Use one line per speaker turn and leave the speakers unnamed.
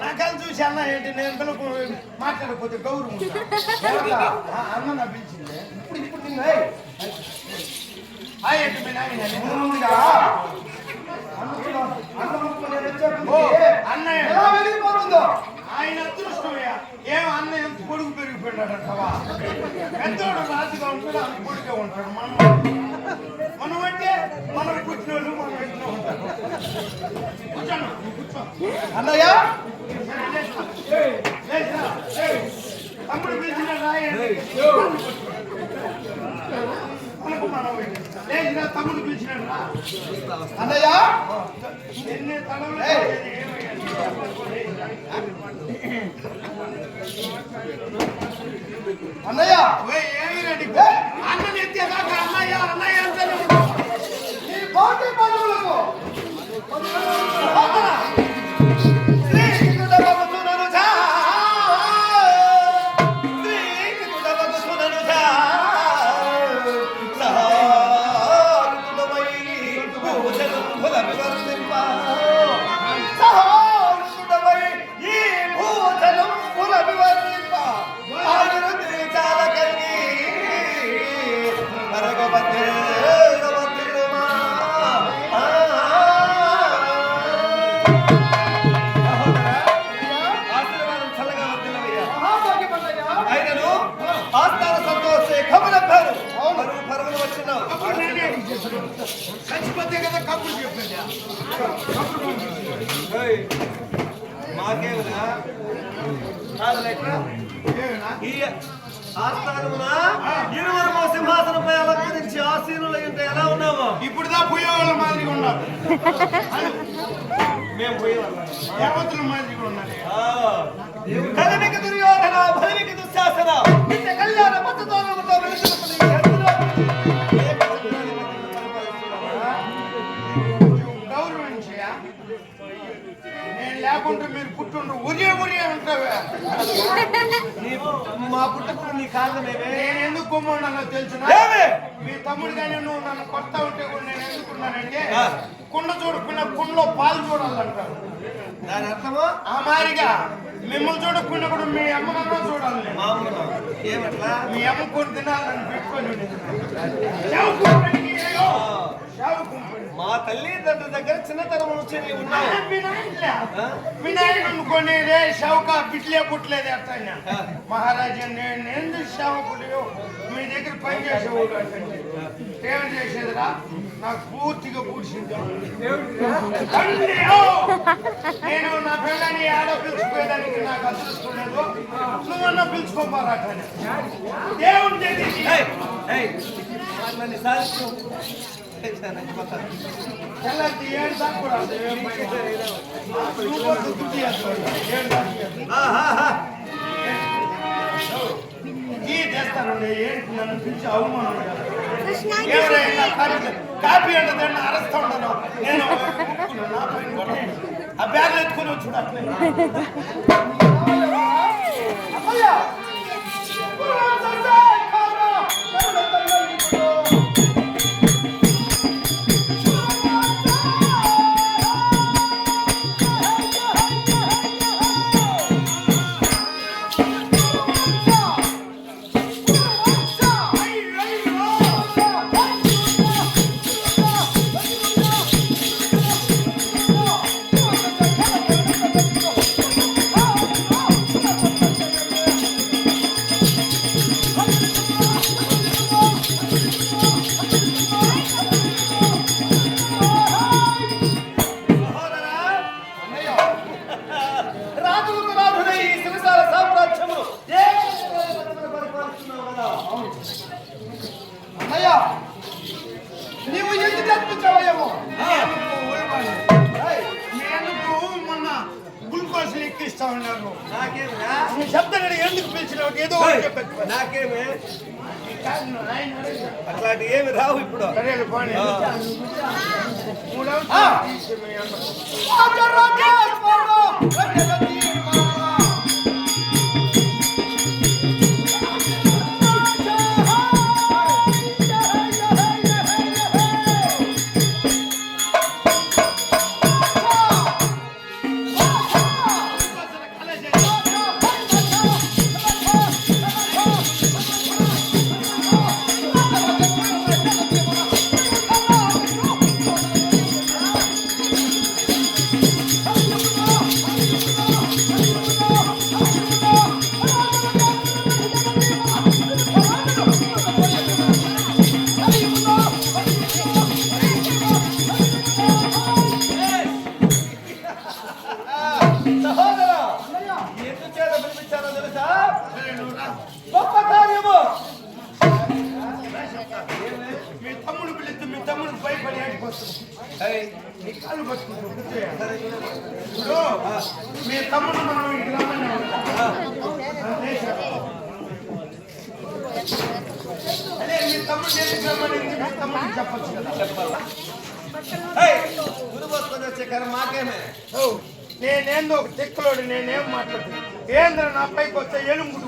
నాకలు చూసి అన్న ఏంటి నేను మాట్లాడకపోతే గౌరవం అన్న నా పిలిచింది ఇప్పుడు నిన్న ఆయన అదృష్టమయ్యా ఏం అన్న ఎంత పొడుగు పెరిగిపోయినాడంటవా ఎంతోడు రాజుగా ఉంటాడు అంత పొడిగా ఉంటాడు మనం అంటే మనం కూర్చున్న వాళ్ళు మనం ఇంట్లో ఉంటారు కూర్చోను కూర్చో అన్నయ్య తమ్ముడు పిలిచిన లేదా తమ్ముడు పిలిచినాడు అన్నయ్య ఎన్ని తడవలు అన్నయ్య ఏమి రెడ్డి అన్నని ఎత్తేదాకా అన్నయ్య అన్నయ్య అంటే చచ్చిపోతే కదా కబుర్లు చెప్పండి
మాకేమన్నా ఈ ఆస్థానమున ఇరువురు సింహాసనంపై అలంకరించి ఆసీనులై ఉంటే ఎలా ఉన్నాము?
ఇప్పుడుదా పోయేవాళ్ళ మాదిరిగా ఉన్నారు
మేము పోయేవాళ్ళం
దేవతల మాదిరిగా ఉన్నారు
కలిమికి దుర్యోధన బలిమికి దుశ్శాసన నిత్య కళ్యాణ మతతోనముతో
గౌరవించయా నేను లేకుంటే మీరు పుట్టుండ్రు ఉరియే అంటావే
మా పుట్టప్పుడు నీ కారణమేమే
నేను ఎందుకు కొమ్మన్నానో తెలుసునా మీ తమ్ముడు కానీ నువ్వు నన్ను కొత్త ఉంటే కూడా నేను ఎందుకున్నానంటే కుండ చూడకుండా కుండలో పాలు చూడాలంటారు
దాని అర్థమా
ఆ మారిగా మిమ్మల్ని చూడకుండా కూడా మీ అమ్మనన్నా చూడాలి
ఏమట్లా
మీ అమ్మ కొన్ని తినాలని పెట్టుకొని
మా తల్లిదండ్రుల దగ్గర చిన్నతనం నుంచి ఉన్నావు
వినాయకుడు కొని రే షౌక బిట్లే పుట్టలేదు అట్లా మహారాజా నేను ఎందుకు షావుకుడు మీ దగ్గర పని చేసేవాడు అంటే ఏం చేసేదిరా నాకు పూర్తిగా పూడ్చింది నేను నా పిల్లని ఆడ పిలుచుకోవడానికి నాకు అదృష్టం లేదు నువ్వన్నా పిలుచుకోమారాట దేవుడి దగ్గరికి తెల్లటి 7 దాకా కూడా చేస్తాను ఏంటి నన్ను పిలిచి అవమానం ఎవరైనా కాపీ అంటే అరస్తా ఉండను నేను నా పైన ఆ బ్యాగ్ ఎత్తుకుని వచ్చి అట్లే
అయ్యా నీవు ఎందుకు చనిపించావయ్యేమో
ఎందుకు మొన్న గ్లూకోజ్ ఎక్కిస్తా ఉన్నారు
నాకేమిరా
నీ శబ్దం ఎందుకు పిలిచినావు ఏదో ఒకటి చెప్పచ్చు
నాకేమి అట్లాంటి ఏమి రావు ఇప్పుడు
సరే పోనీ మూడవ
సహోదరా ఎందుకు చేత పిలిపించారో తెలుసా గొప్ప కార్యము
మీ తమ్ముడు పిలిస్తే మీ తమ్ముడు భయపడి ఆడిపోతుంది
ఏయ్,
నీ కాళ్ళు పట్టుకుంటూ ఇప్పుడు మీ తమ్ముడు మనం ఇంటికి రమ్మని అదే మీ తమ్ముడు ఎందుకు రమ్మని మీ తమ్ముడికి చెప్పచ్చు కదా
చెప్పాలా గురుబోసుకొని వచ్చే కర్మ మాకేమే
ఓ, నేనేందో ఒక తిక్కలోడు నేనేం మాట్లాడుతున్నాను ఏంద్ర నా పైకి వచ్చే ఎలుగుడు